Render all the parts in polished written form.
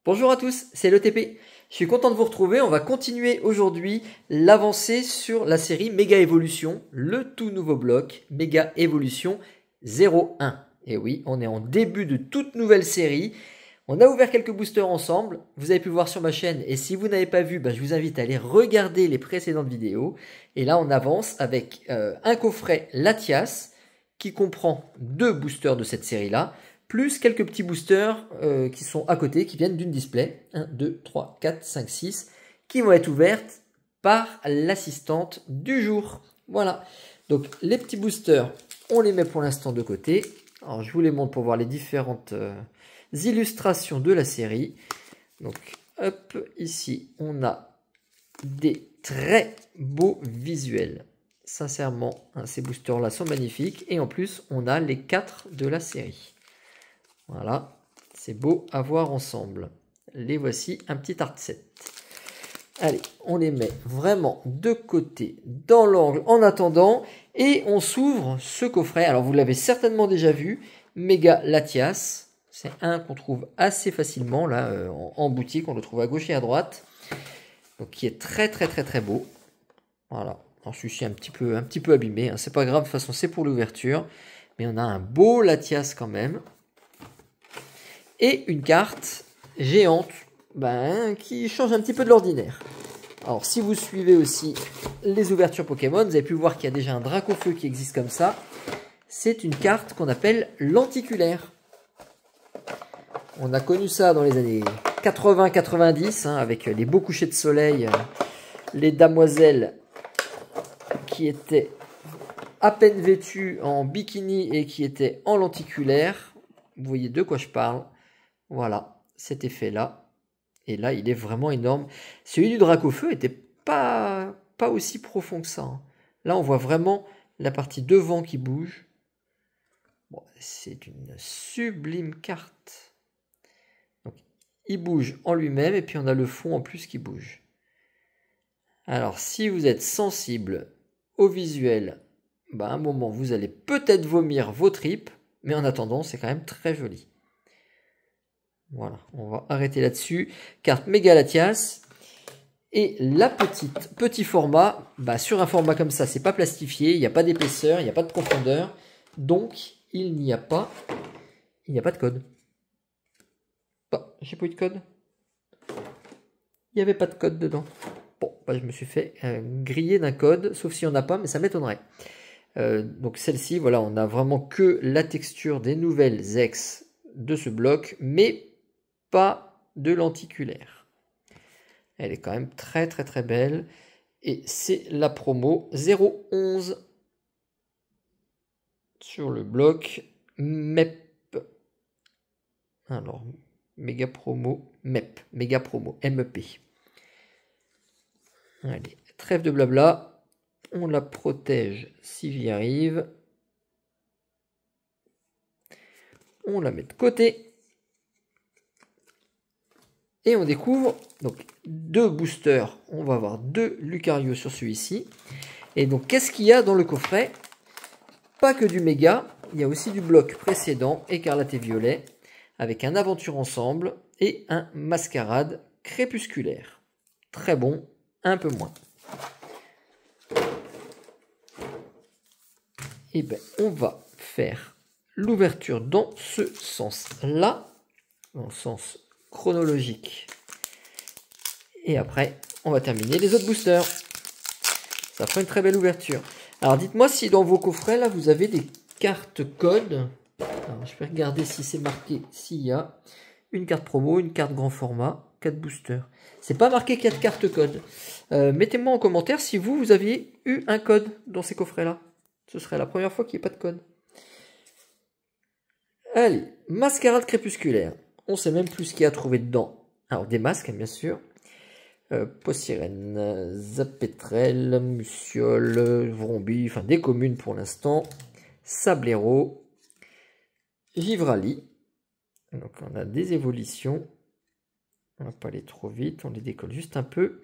Bonjour à tous, c'est l'ETP. Je suis content de vous retrouver. On va continuer aujourd'hui l'avancée sur la série Méga Evolution, le tout nouveau bloc Méga Evolution 01. Et oui, on est en début de toute nouvelle série. On a ouvert quelques boosters ensemble. Vous avez pu le voir sur ma chaîne. Et si vous n'avez pas vu, je vous invite à aller regarder les précédentes vidéos. Et là, on avance avec un coffret Latias qui comprend 2 boosters de cette série-là, plus quelques petits boosters qui sont à côté, qui viennent d'une display. 1, 2, 3, 4, 5, 6, qui vont être ouvertes par l'assistante du jour. Voilà. Donc, les petits boosters, on les met pour l'instant de côté. Alors, je vous les montre pour voir les différentes illustrations de la série. Donc, hop, ici, on a des très beaux visuels. Sincèrement, ces boosters-là sont magnifiques. Et en plus, on a les 4 de la série. Voilà, c'est beau à voir ensemble. Les voici, un petit art set. Allez, on les met vraiment de côté dans l'angle en attendant. Et on s'ouvre ce coffret. Alors, vous l'avez certainement déjà vu. Méga Latias. C'est un qu'on trouve assez facilement là en boutique. On le trouve à gauche et à droite. Donc, qui est très beau. Voilà. Alors, celui-ci un petit peu abîmé. Hein. C'est pas grave, de toute façon, c'est pour l'ouverture. Mais on a un beau Latias quand même. Et une carte géante qui change un petit peu de l'ordinaire. Alors, si vous suivez aussi les ouvertures Pokémon, vous avez pu voir qu'il y a déjà un Dracofeu qui existe comme ça. C'est une carte qu'on appelle lenticulaire. On a connu ça dans les années 80-90, avec les beaux couchers de soleil, les damoiselles qui étaient à peine vêtues en bikini et qui étaient en lenticulaire. Vous voyez de quoi je parle. Voilà, cet effet-là. Et là, il est vraiment énorme. Celui du Dracofeu n'était pas aussi profond que ça. Hein. Là, on voit vraiment la partie devant qui bouge. Bon, c'est une sublime carte. Donc, il bouge en lui-même et puis on a le fond en plus qui bouge. Alors, si vous êtes sensible au visuel, à un moment, vous allez peut-être vomir vos tripes. Mais en attendant, c'est quand même très joli. Voilà, on va arrêter là-dessus. Carte Méga Latias. Et la petit format, sur un format comme ça, c'est pas plastifié, il n'y a pas d'épaisseur, il n'y a pas de profondeur. Donc, il n'y a pas de code. J'ai pas eu de code. Il n'y avait pas de code dedans. Bon, je me suis fait griller d'un code, sauf s'il n'y en a pas, mais ça m'étonnerait. Donc celle-ci, voilà, on a vraiment que la texture des nouvelles ex de ce bloc, mais pas de lenticulaire. Elle est quand même très belle. Et c'est la promo 011 sur le bloc MEP. Alors, méga promo MEP. Méga promo MEP. Allez, trêve de blabla. On la protège si j'y arrive. On la met de côté. Et on découvre donc 2 boosters. On va avoir 2 Lucario sur celui-ci. Et donc, qu'est-ce qu'il y a dans le coffret? Pas que du méga, il y a aussi du bloc précédent, écarlate et violet, avec un aventure ensemble et un mascarade crépusculaire. Très bon, un peu moins. Et on va faire l'ouverture dans ce sens-là, dans le sens chronologique. Et après, on va terminer les autres boosters. Ça fera une très belle ouverture. Alors, dites-moi si dans vos coffrets, là, vous avez des cartes codes. Alors, je vais regarder si c'est marqué, s'il y a une carte promo, une carte grand format, 4 boosters. C'est pas marqué 4 cartes codes. Mettez-moi en commentaire si vous aviez eu un code dans ces coffrets-là. Ce serait la première fois qu'il n'y ait pas de code. Allez, mascarade crépusculaire. On sait même plus ce qu'il y a à trouver dedans. Alors, des masques, bien sûr. Possirène, Zapetrel, Muciole, Vrombi, enfin des communes pour l'instant. Sablero, Givrali. Donc on a des évolutions. On va pas aller trop vite, on les décolle juste un peu.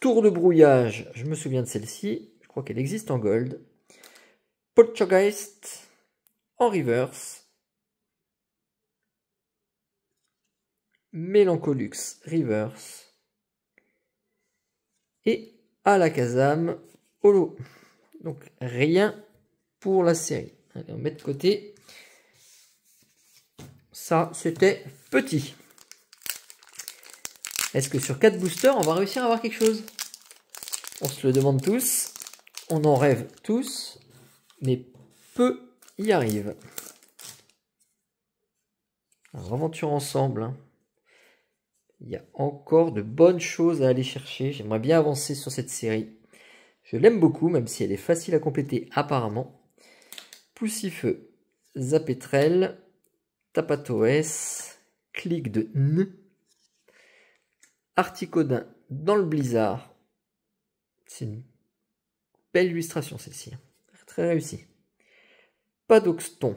Tour de brouillage, je me souviens de celle-ci. Je crois qu'elle existe en gold. Poltergeist en reverse. Melancholux Reverse et Alakazam Holo. Donc rien pour la série. Allez, on met de côté. Ça, c'était petit. Est-ce que sur 4 boosters, on va réussir à avoir quelque chose? On se le demande tous. On en rêve tous. Mais peu y arrivent. Alors, aventure ensemble. Hein. Il y a encore de bonnes choses à aller chercher. J'aimerais bien avancer sur cette série. Je l'aime beaucoup, même si elle est facile à compléter apparemment. Poussifeu, Zapetrel, Tapatoès, Clic de N, Articodin dans le blizzard. C'est une belle illustration celle-ci. Très réussie. Padoxton,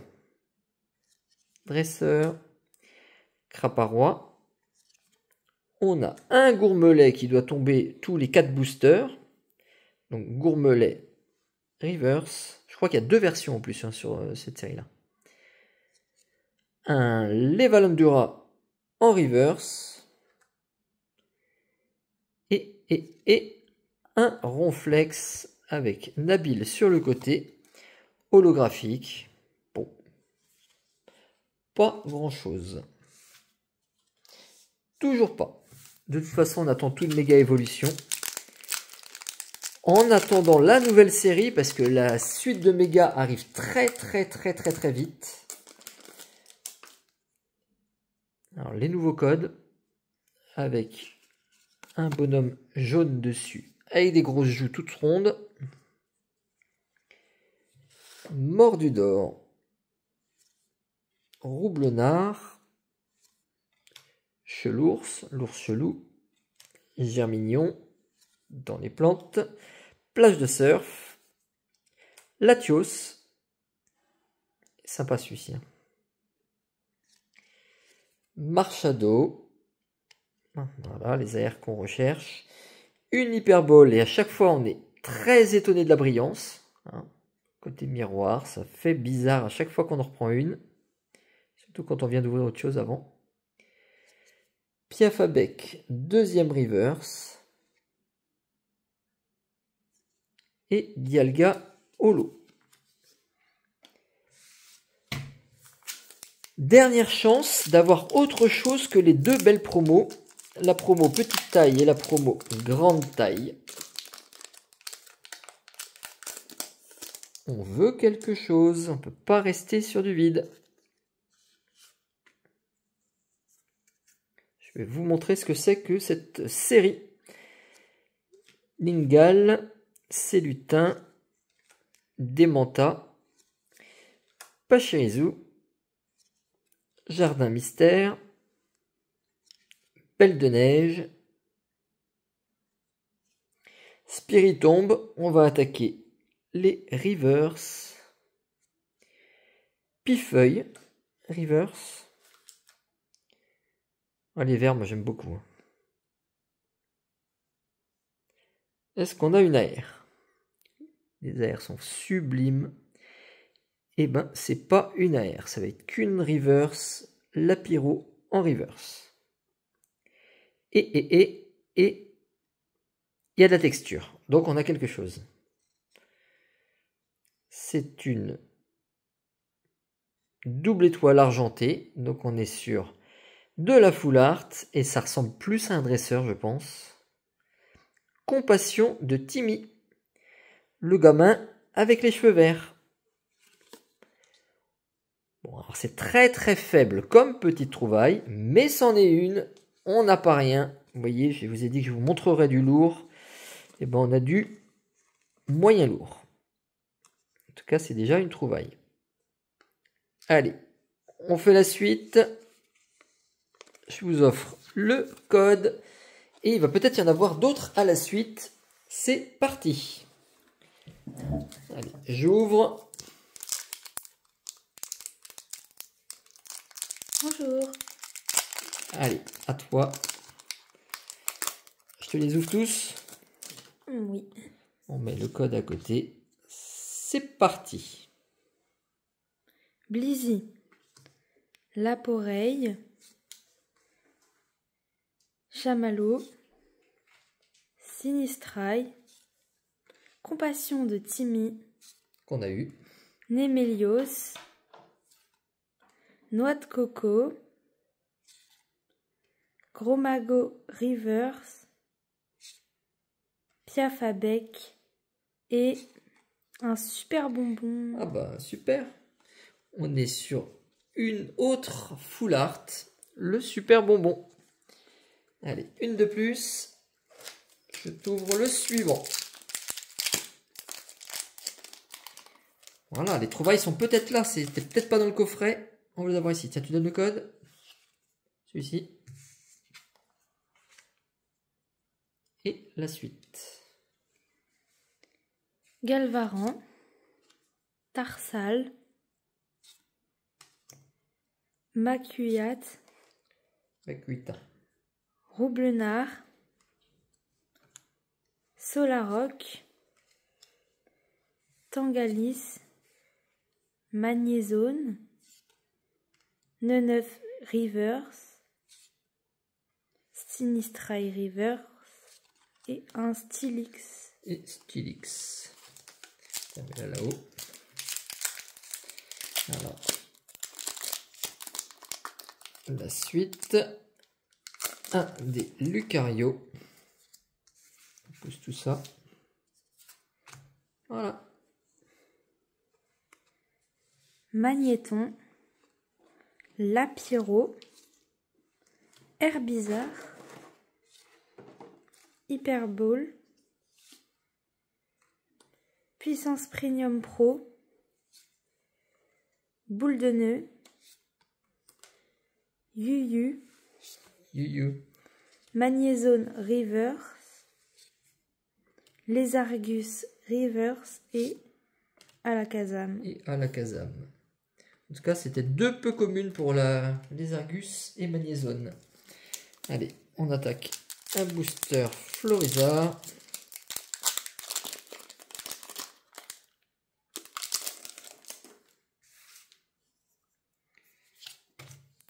Dresseur, Craparois. On a un Gourmelet qui doit tomber tous les 4 boosters. Donc Gourmelet Reverse. Je crois qu'il y a 2 versions en plus hein, sur cette série-là. Un Levalandura en Reverse. Et un Ronflex avec Nabil sur le côté. Holographique. Bon. Pas grand-chose. Toujours pas. De toute façon, on attend toute méga évolution. En attendant la nouvelle série, parce que la suite de méga arrive très vite. Alors, les nouveaux codes, avec un bonhomme jaune dessus, avec des grosses joues toutes rondes. Mordudor, Roublonard, Chelours, l'ours chelou, Germignon, dans les plantes, plage de surf, Latios, sympa celui-ci, hein. Marchado, voilà les AR qu'on recherche, une hyperbole et à chaque fois on est très étonné de la brillance, hein. Côté miroir, ça fait bizarre à chaque fois qu'on en reprend une, surtout quand on vient d'ouvrir autre chose avant. Piafabec, deuxième reverse. Et Dialga Holo. Dernière chance d'avoir autre chose que les 2 belles promos. La promo petite taille et la promo grande taille. On veut quelque chose. On ne peut pas rester sur du vide. Je vais vous montrer ce que c'est que cette série. Lingal, Célutin, Démenta, Pachirisu, Jardin Mystère, Belle de Neige, Spiritombe. On va attaquer les Reverse, Pifeuille, Reverse. Ah, les verts, moi j'aime beaucoup. Est-ce qu'on a une AR? Les AR sont sublimes. Eh ben, c'est pas une AR. Ça va être qu'une reverse, Lapiro en reverse. Et il y a de la texture. Donc on a quelque chose. C'est une double étoile argentée. Donc on est sur de la full art. Et ça ressemble plus à un dresseur, je pense. Compassion de Timmy. Le gamin avec les cheveux verts. Bon, alors c'est très faible comme petite trouvaille, mais c'en est une. On n'a pas rien. Vous voyez, je vous ai dit que je vous montrerai du lourd. Et ben on a du moyen lourd. En tout cas, c'est déjà une trouvaille. Allez, on fait la suite. Je vous offre le code. Et il va peut-être y en avoir d'autres à la suite. C'est parti. Allez, j'ouvre. Bonjour. Allez, à toi. Je te les ouvre tous. Oui. On met le code à côté. C'est parti. Blizzy. Laporeille. Chamallow, Sinistrail, Compassion de Timmy, qu'on a eu. Némélios, Noix de coco, Gros Magot Reverse, Piaf à bec et un super bonbon. Ah bah super. On est sur une autre full art, le super bonbon. Allez, une de plus. Je t'ouvre le suivant. Voilà, les trouvailles sont peut-être là. C'était peut-être pas dans le coffret. On va les avoir ici. Tiens, tu donnes le code. Celui-ci. Et la suite. Galvaran, Tarsal, Macuyat, Vacuita. Roublenard, Solaroc, Tangalis, Magnézone, Neneuf Rivers, Sinistrail Rivers et un Stylix. Et Stylix. Tiens, mets-la là-haut. Alors. La suite. Un des Lucario. On pousse tout ça. Voilà. Magnéton, Lapiro, Herbizarre, Hyperball, Puissance Premium Pro, Boule de nœud, Yuyu, Yuyu. Magnézone Reverse, Lézargus Reverse et Alakazam. Et Alakazam. En tout cas, c'était deux peu communes pour les Argus et Magnézone. Allez, on attaque un booster Florizard.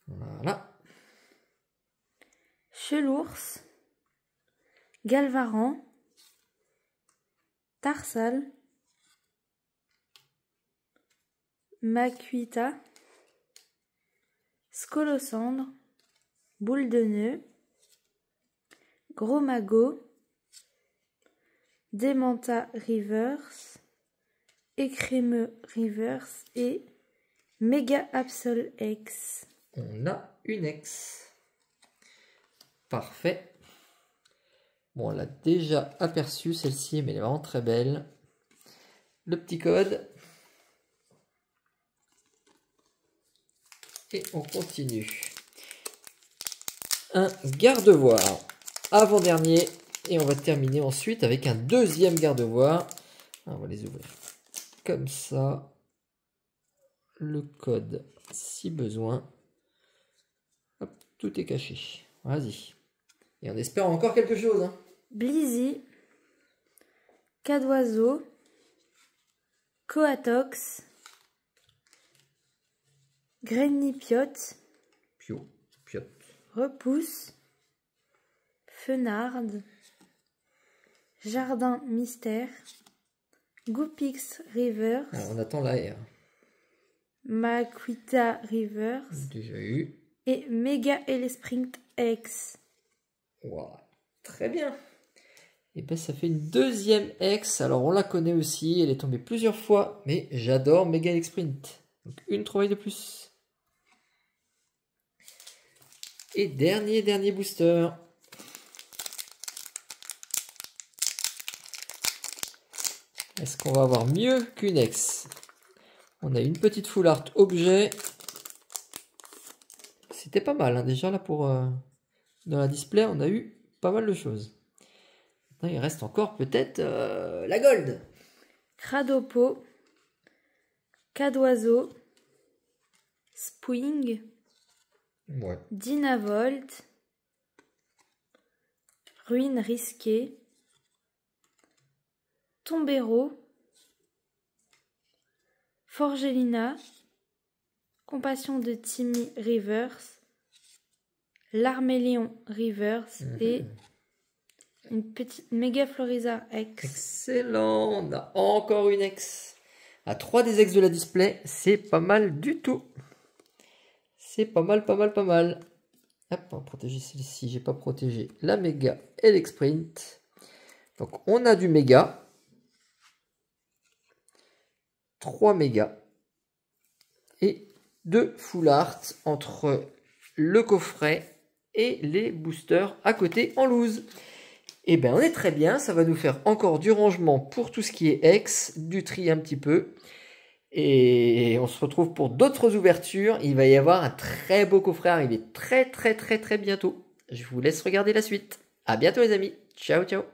Voilà. Chelours, Galvaran, Tarsal, Makuita, Scolosandre, Boule de nœud, Gros Magot, Démenta Reverse, Écrémeux Reverse et Méga Absol X. On a une ex. Parfait. Bon, on l'a déjà aperçue celle-ci, mais elle est vraiment très belle. Le petit code. Et on continue. Un garde-voir. Avant-dernier. Et on va terminer ensuite avec un deuxième garde-voir. On va les ouvrir comme ça. Le code si besoin. Hop, tout est caché. Vas-y. Et on espère encore quelque chose. Hein. Blizzy, Cadoiseau, Coatox, Grenipiot, Pio. Piot. Repousse, Fenard, Jardin Mystère, Goupix River, Alors, on attend l'AR. Makuita Rivers Déjà eu. et Mega Sprint X. Wow. Très bien. Et ben ça fait une deuxième ex. Alors on la connaît aussi. Elle est tombée plusieurs fois. Mais j'adore Mega Sprint. Donc une trouvaille de plus. Et dernier booster. Est-ce qu'on va avoir mieux qu'une ex? On a une petite full art objet. C'était pas mal hein, déjà là pour... dans la display on a eu pas mal de choses. Maintenant il reste encore peut-être la gold. Cradopo, Cadoiseau, Spwing, Ouais. Dynavolt, Ruine risquée, Tombero, Forgelina, Compassion de Timmy Rivers, l'Armélion Reverse et une petite Mega Floriza X. Excellent, on a encore une X. À 3 des X de la display, c'est pas mal du tout. C'est pas mal, pas mal, pas mal. Hop, on va protéger celle-ci, j'ai pas protégé la Mega et l'X-Print. Donc on a du Mega. 3 Mega. Et 2 Full Art entre le coffret et les boosters à côté en loose. Et bien on est très bien, ça va nous faire encore du rangement pour tout ce qui est X, du tri un petit peu. Et on se retrouve pour d'autres ouvertures. Il va y avoir un très beau coffret arrivé très bientôt. Je vous laisse regarder la suite. À bientôt les amis. Ciao ciao.